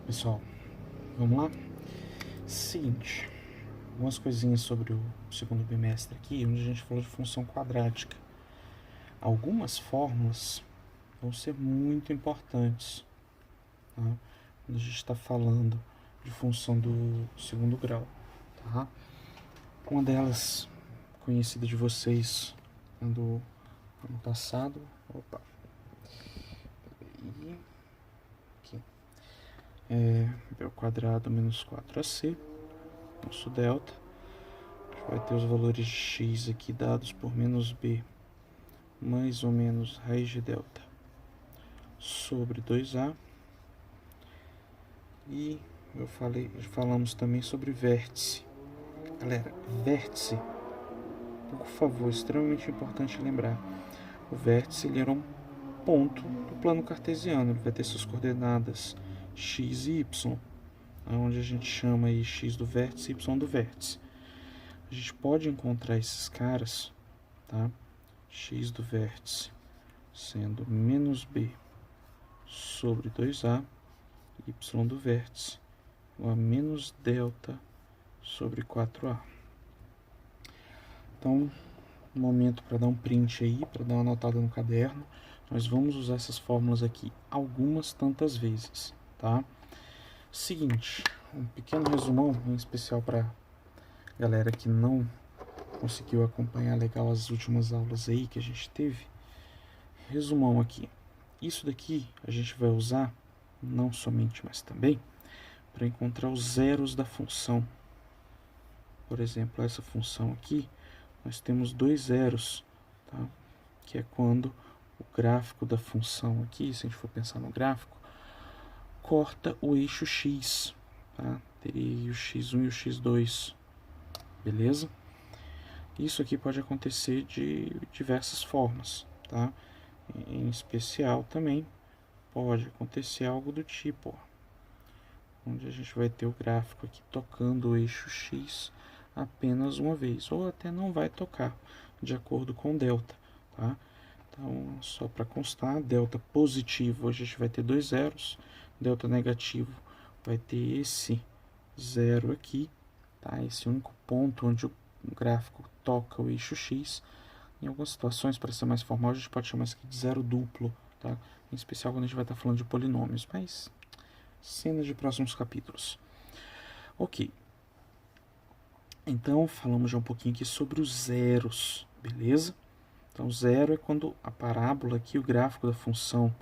Pessoal, vamos lá? Seguinte, algumas coisinhas sobre o segundo bimestre aqui, onde a gente falou de função quadrática. Algumas fórmulas vão ser muito importantes, tá? Quando a gente está falando de função do segundo grau, tá? Uma delas, conhecida de vocês do ano passado, e aqui, b ao quadrado menos 4ac, nosso delta. A gente vai ter os valores de x aqui dados por menos b mais ou menos raiz de delta sobre 2a. E falamos também sobre vértice. Galera, vértice, por favor, extremamente importante lembrar. O vértice ele era um ponto do plano cartesiano, ele vai ter suas coordenadas x e y, onde a gente chama aí x do vértice e y do vértice. A gente pode encontrar esses caras, tá? X do vértice sendo menos b sobre 2a, y do vértice igual a menos delta sobre 4a. Então, momento para dar um print aí, para dar uma anotada no caderno. Nós vamos usar essas fórmulas aqui algumas tantas vezes, tá? Seguinte, um pequeno resumão, em especial para galera que não conseguiu acompanhar legal as últimas aulas aí que a gente teve. Resumão aqui. Isso daqui a gente vai usar, não somente, mas também, para encontrar os zeros da função. Por exemplo, essa função aqui, nós temos dois zeros, tá? Que é quando o gráfico da função aqui, se a gente for pensar no gráfico, corta o eixo x, tá? Teria o x1 e o x2, beleza? Isso aqui pode acontecer de diversas formas, tá? Em especial também pode acontecer algo do tipo, ó, onde a gente vai ter o gráfico aqui tocando o eixo x apenas uma vez, ou até não vai tocar, de acordo com delta, tá? Então, só para constar, delta positivo a gente vai ter dois zeros, delta negativo vai ter esse zero aqui, tá? Esse único ponto onde o gráfico toca o eixo x. Em algumas situações, para ser mais formal, a gente pode chamar isso aqui de zero duplo, tá? Em especial quando a gente vai estar falando de polinômios, mas cenas de próximos capítulos. Ok. Então, falamos já um pouquinho aqui sobre os zeros, beleza? Então, zero é quando a parábola aqui, o gráfico da função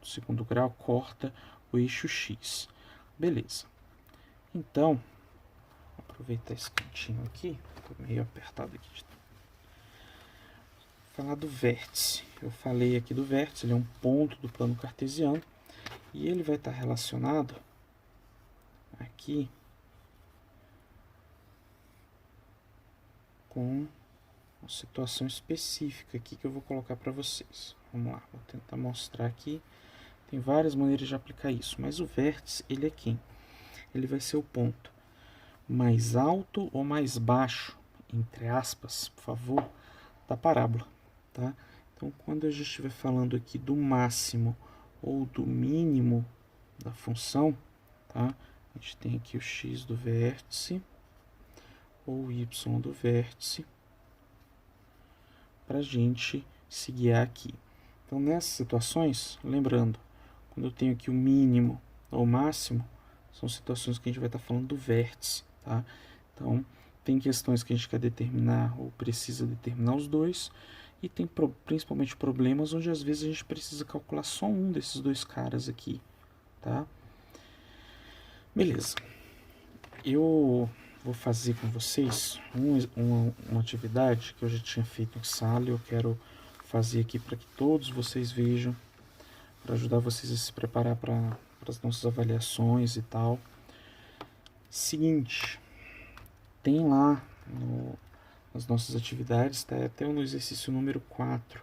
do segundo grau, corta o eixo x. Beleza. Então, aproveitar esse cantinho aqui, estou meio apertado aqui de falar do vértice. Eu falei aqui do vértice, ele é um ponto do plano cartesiano e ele vai estar relacionado aqui com uma situação específica aqui que eu vou colocar para vocês. Vamos lá, vou tentar mostrar aqui. Tem várias maneiras de aplicar isso, mas o vértice, ele é quem? Ele vai ser o ponto mais alto ou mais baixo, entre aspas, por favor, da parábola, tá? Então, quando a gente estiver falando aqui do máximo ou do mínimo da função, tá? A gente tem aqui o x do vértice ou y do vértice para a gente se guiar aqui. Então, nessas situações, lembrando, quando eu tenho aqui o mínimo ou o máximo, são situações que a gente vai estar falando do vértice, tá? Então, tem questões que a gente quer determinar ou precisa determinar os dois, e tem principalmente problemas onde às vezes a gente precisa calcular só um desses dois caras aqui, tá? Beleza. Eu vou fazer com vocês uma atividade que eu já tinha feito em sala e eu quero fazer aqui para que todos vocês vejam, para ajudar vocês a se preparar para as nossas avaliações e tal. Seguinte, tem lá nas nossas atividades, tá até no exercício número 4,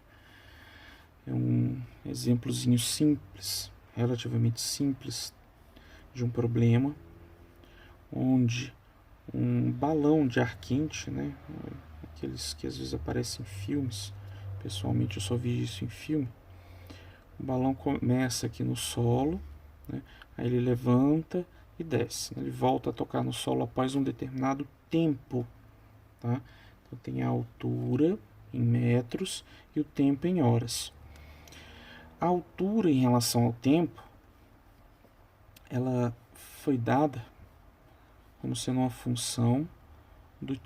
é um exemplozinho simples, relativamente simples, de um problema onde um balão de ar quente, né, aqueles que às vezes aparecem em filmes, pessoalmente eu só vi isso em filme, o balão começa aqui no solo, né? Aí ele levanta e desce, né? Ele volta a tocar no solo após um determinado tempo, tá? Então tem a altura em metros e o tempo em horas. A altura em relação ao tempo, ela foi dada como sendo uma função do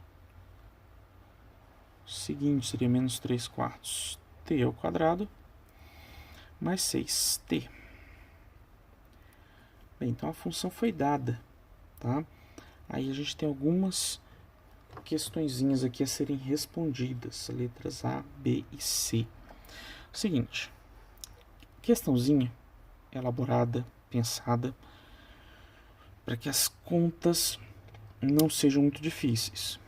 seguinte, seria menos 3 quartos t ao quadrado mais 6t. Bem, então a função foi dada, tá? Aí a gente tem algumas questõezinhas aqui a serem respondidas, letras A, B e C. Seguinte, questãozinha elaborada, pensada, para que as contas não sejam muito difíceis.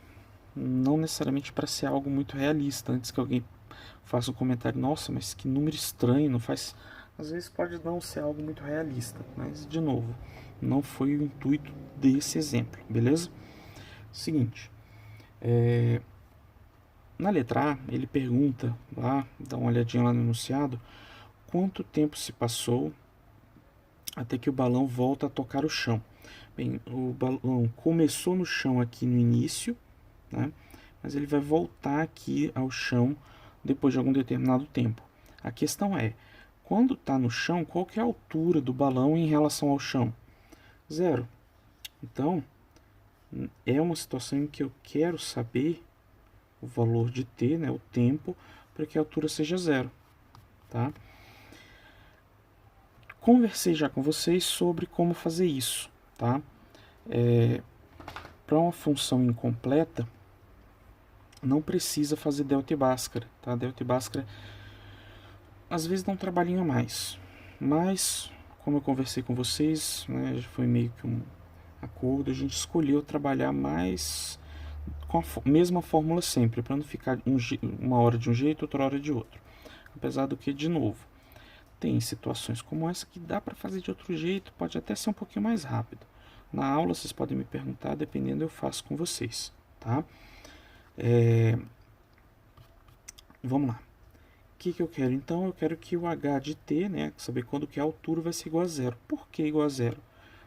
Não necessariamente para ser algo muito realista, antes que alguém faça um comentário, nossa, mas que número estranho, não faz... Às vezes pode não ser algo muito realista, mas, de novo, não foi o intuito desse exemplo, beleza? Seguinte, na letra A, ele pergunta lá, dá uma olhadinha lá no enunciado, quanto tempo se passou até que o balão volta a tocar o chão. Bem, o balão começou no chão aqui no início, né? Mas ele vai voltar aqui ao chão depois de algum determinado tempo. A questão é, quando está no chão, qual que é a altura do balão em relação ao chão? 0. Então, é uma situação em que eu quero saber o valor de t, né, o tempo, para que a altura seja 0. Tá? Conversei já com vocês sobre como fazer isso. Tá? Para uma função incompleta, não precisa fazer delta e bhaskara. Tá? Delta e bhaskara às vezes dá um trabalhinho a mais, mas como eu conversei com vocês, né, foi meio que um acordo, a gente escolheu trabalhar mais com a mesma fórmula sempre, para não ficar uma hora de um jeito, outra hora de outro. Apesar do que, de novo, tem situações como essa que dá para fazer de outro jeito, pode até ser um pouquinho mais rápido. Na aula vocês podem me perguntar, dependendo eu faço com vocês, tá? Vamos lá. O que eu quero então? Eu quero que o h de t, né, saber quando que a altura vai ser igual a 0. Por que igual a 0?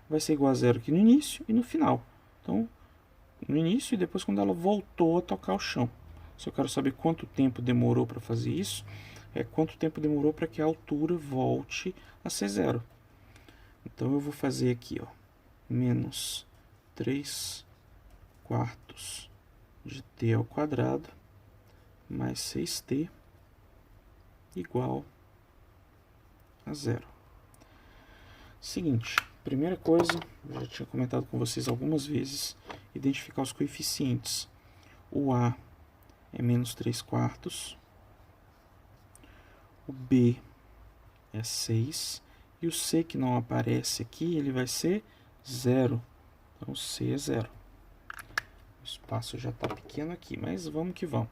Vai ser igual a 0 aqui no início e no final. Então, no início e depois quando ela voltou a tocar o chão. Se eu quero saber quanto tempo demorou para fazer isso, é quanto tempo demorou para que a altura volte a ser 0. Então eu vou fazer aqui, ó, menos 3 quartos de t ao quadrado mais 6t igual a 0. Seguinte, primeira coisa, eu já tinha comentado com vocês algumas vezes, identificar os coeficientes. O A é menos 3 quartos, o B é 6, e o C que não aparece aqui, ele vai ser 0. Então, C é 0. O espaço já está pequeno aqui, mas vamos que vamos.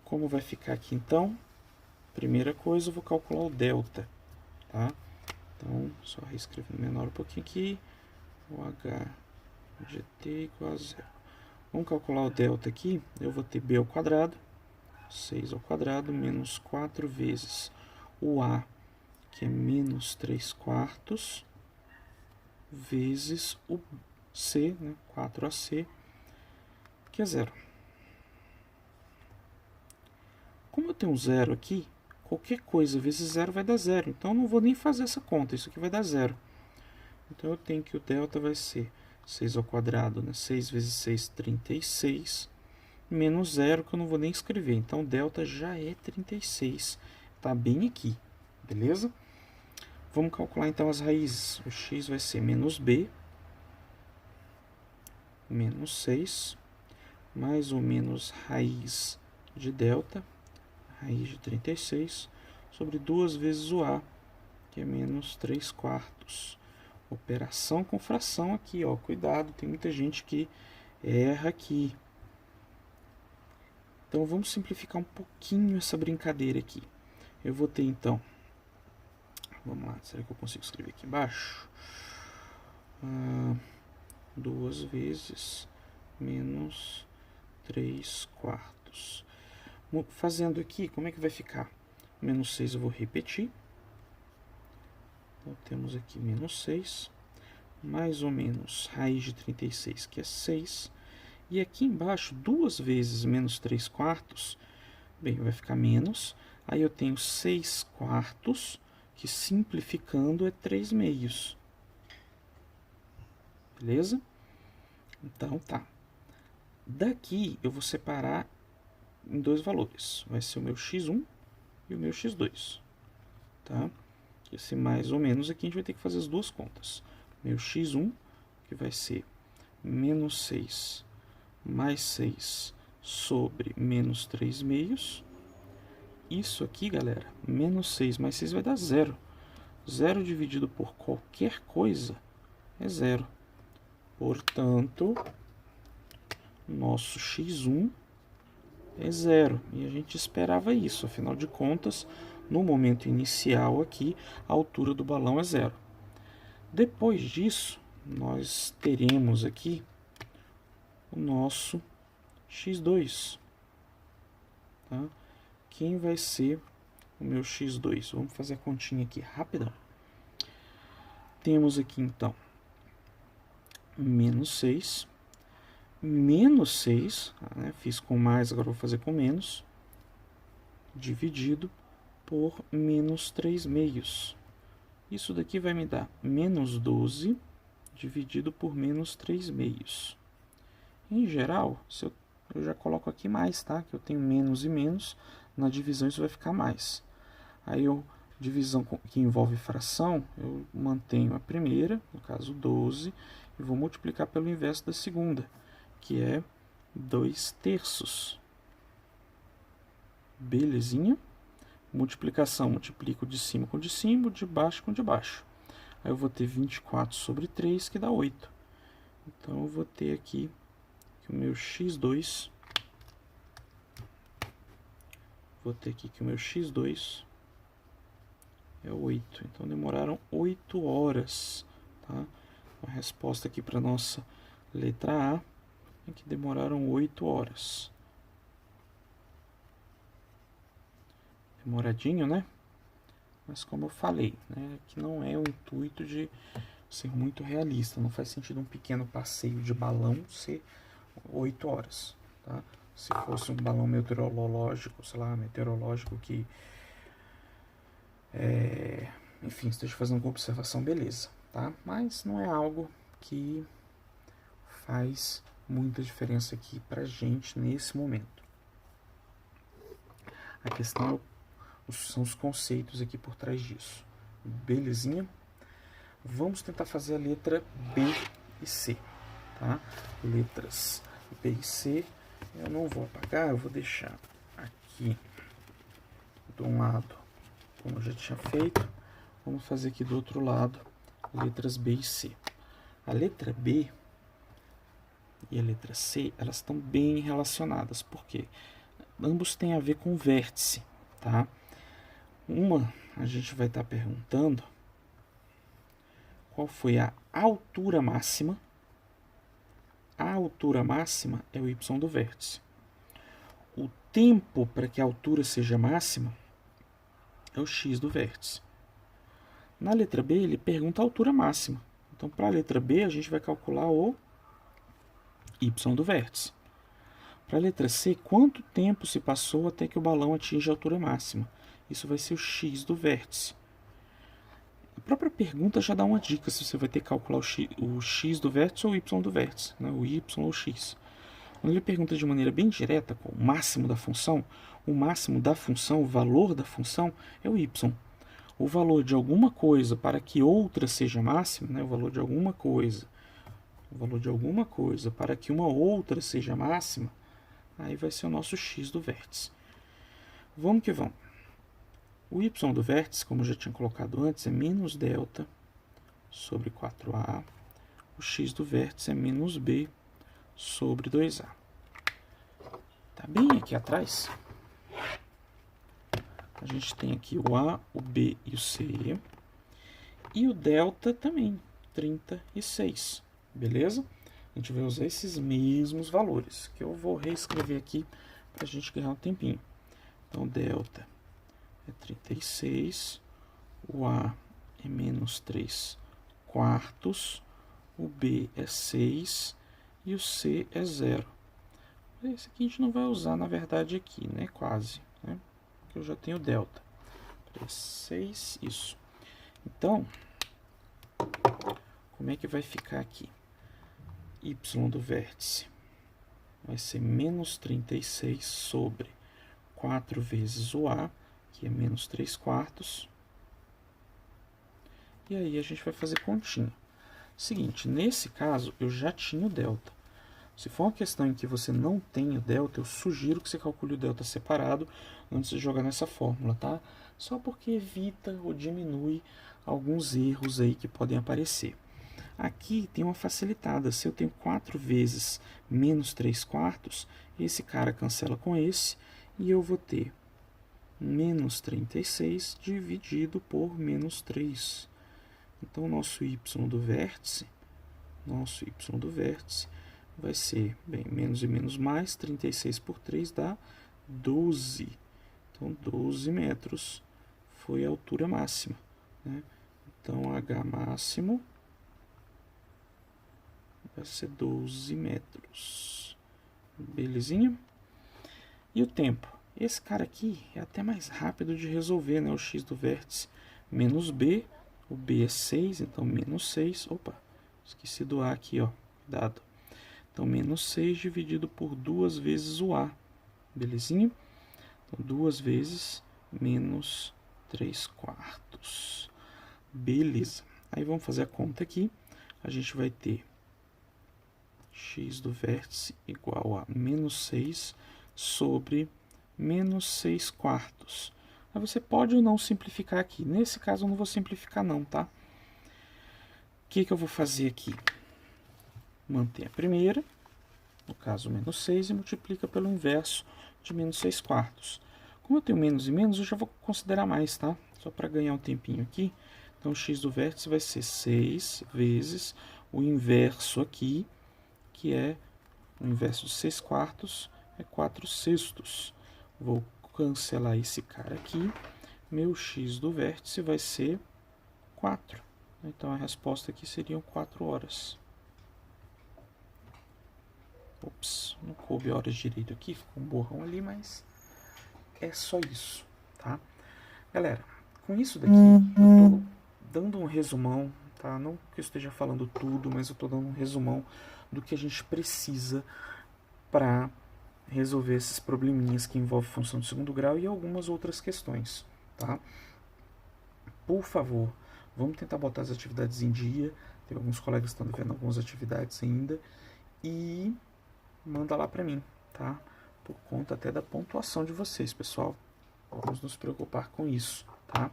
Como vai ficar aqui então? Primeira coisa, eu vou calcular o delta, tá? Então, só reescrevendo menor um pouquinho aqui, o h de t igual a 0. Vamos calcular o delta aqui, eu vou ter b ao quadrado, 6 ao quadrado, menos 4 vezes o a, que é menos 3 quartos, vezes o c, né, 4ac, que é 0. Como eu tenho um 0 aqui, qualquer coisa vezes 0 vai dar 0. Então, eu não vou nem fazer essa conta. Isso aqui vai dar 0. Então, eu tenho que o delta vai ser 6 ao quadrado, né? 6 vezes 6, 36. Menos 0, que eu não vou nem escrever. Então, o delta já é 36. Está bem aqui. Beleza? Vamos calcular, então, as raízes. O x vai ser menos b, menos 6, mais ou menos raiz de delta, raiz de 36, sobre 2 vezes o a, que é menos 3 quartos. Operação com fração aqui, ó. Cuidado, tem muita gente que erra aqui. Então, vamos simplificar um pouquinho essa brincadeira aqui. Eu vou ter, então... Vamos lá, será que eu consigo escrever aqui embaixo? 2 vezes menos 3 quartos. Fazendo aqui, como é que vai ficar? Menos 6 eu vou repetir. Então, temos aqui menos 6, mais ou menos raiz de 36, que é 6. E aqui embaixo, 2 vezes menos 3 quartos, bem, vai ficar menos. Aí eu tenho 6 quartos, que simplificando é 3 meios. Beleza? Então, tá. Daqui eu vou separar em 2 valores. Vai ser o meu x1 e o meu x2. Tá? Esse mais ou menos aqui a gente vai ter que fazer as duas contas. Meu x1, que vai ser menos 6 mais 6 sobre menos 3 meios. Isso aqui, galera, menos 6 mais 6 vai dar 0. 0 dividido por qualquer coisa é 0. Portanto, nosso x1 é 0. E a gente esperava isso. Afinal de contas, no momento inicial aqui, a altura do balão é 0. Depois disso, nós teremos aqui o nosso x2. Tá? Quem vai ser o meu x2? Vamos fazer a continha aqui rapidão. Temos aqui, então, menos 6. Menos 6, né? Fiz com mais, agora vou fazer com menos. Dividido por menos 3 meios. Isso daqui vai me dar menos 12 dividido por menos 3 meios. Em geral, eu já coloco aqui mais, tá? Que eu tenho menos e menos. Na divisão isso vai ficar mais. Aí, divisão que envolve fração, eu mantenho a primeira, no caso 12, e vou multiplicar pelo inverso da segunda, que é 2/3. Belezinha? Multiplicação, multiplico de cima com de cima, de baixo com de baixo. Aí eu vou ter 24 sobre 3, que dá 8. Então, eu vou ter aqui que o meu x2... Vou ter aqui que o meu x2 é 8. Então, demoraram 8 horas. Tá? A resposta aqui para a nossa letra A é que demoraram 8 horas. Demoradinho, né? Mas como eu falei, né, que não é o intuito de ser muito realista. Não faz sentido um pequeno passeio de balão ser 8 horas. Tá? Se fosse um balão meteorológico, sei lá, que enfim, esteja fazendo uma observação, beleza, tá? Mas não é algo que faz muita diferença aqui pra gente nesse momento. A questão são os conceitos aqui por trás disso. Belezinha? Vamos tentar fazer a letra B e C, tá? Letras B e C, eu não vou apagar, eu vou deixar aqui de um lado, como eu já tinha feito. Vamos fazer aqui do outro lado, letras B e C. A letra B e a letra C, elas estão bem relacionadas, porque ambos têm a ver com vértice, tá? Uma, a gente vai estar perguntando qual foi a altura máxima. A altura máxima é o y do vértice. O tempo para que a altura seja máxima é o x do vértice. Na letra B, ele pergunta a altura máxima. Então, para a letra B, a gente vai calcular o y do vértice. Para a letra C, quanto tempo se passou até que o balão atinja a altura máxima? Isso vai ser o x do vértice. A própria pergunta já dá uma dica se você vai ter que calcular o x do vértice ou o y do vértice, né? O y ou o x. Quando ele pergunta de maneira bem direta, qual o máximo da função, o máximo da função, o valor da função, é o y. O valor de alguma coisa para que outra seja máxima, né? O valor de alguma coisa para que uma outra seja máxima, aí vai ser o nosso x do vértice. Vamos que vamos. O y do vértice, como eu já tinha colocado antes, é menos delta sobre 4a. O x do vértice é menos b sobre 2a. Tá bem aqui atrás. A gente tem aqui o a, o b e o c. E o delta também, 36. Beleza? A gente vai usar esses mesmos valores, que eu vou reescrever aqui para a gente ganhar um tempinho. Então, delta é 36, o A é menos 3 quartos, o B é 6 e o C é 0. Esse aqui a gente não vai usar, na verdade, aqui, né? Quase, né? Porque eu já tenho delta. 6, isso. Então, como é que vai ficar aqui? Y do vértice vai ser menos 36 sobre 4 vezes o A, que é menos 3 quartos. E aí a gente vai fazer continha. Seguinte, nesse caso eu já tinha o delta. Se for uma questão em que você não tem o delta, eu sugiro que você calcule o delta separado antes de jogar nessa fórmula, tá? Só porque evita ou diminui alguns erros aí que podem aparecer. Aqui tem uma facilitada. Se eu tenho 4 vezes menos 3 quartos, esse cara cancela com esse e eu vou ter menos 36 dividido por menos 3. Então, nosso y do vértice vai ser, bem, menos e menos mais, 36 por 3 dá 12. Então, 12 metros foi a altura máxima, né? Então, H máximo vai ser 12 metros. Belezinha? E o tempo? Esse cara aqui é até mais rápido de resolver, né? O x do vértice menos b, o b é 6, então menos 6. Opa, esqueci do a aqui, ó, cuidado. Então, menos 6 dividido por 2 vezes o a, belezinha? Então, 2 vezes menos 3 quartos. Beleza. Aí, vamos fazer a conta aqui. A gente vai ter x do vértice igual a menos 6 sobre menos 6 quartos. Aí você pode ou não simplificar aqui. Nesse caso eu não vou simplificar não, tá? O que eu vou fazer aqui? Mantém a primeira, no caso menos 6, e multiplica pelo inverso de menos 6 quartos. Como eu tenho menos e menos, eu já vou considerar mais, tá? Só para ganhar um tempinho aqui. Então, x do vértice vai ser 6 vezes o inverso aqui, que é o inverso de 6 quartos, é 4 sextos. Vou cancelar esse cara aqui. Meu x do vértice vai ser 4. Então, a resposta aqui seriam 4 horas. Ops, não coube horas direito aqui, ficou um borrão ali, mas é só isso, tá? Galera, com isso daqui, eu tô dando um resumão, tá? Não que eu esteja falando tudo, mas eu tô dando um resumão do que a gente precisa para resolver esses probleminhas que envolvem função de segundo grau e algumas outras questões, tá? Por favor, vamos tentar botar as atividades em dia. Tem alguns colegas que estão devendo algumas atividades ainda. E manda lá para mim, tá? Por conta até da pontuação de vocês, pessoal. Vamos nos preocupar com isso, tá?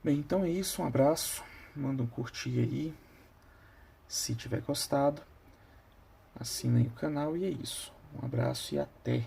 Bem, então é isso. Um abraço. Manda um curtir aí. Se tiver gostado, assinem o canal e é isso. Um abraço e até!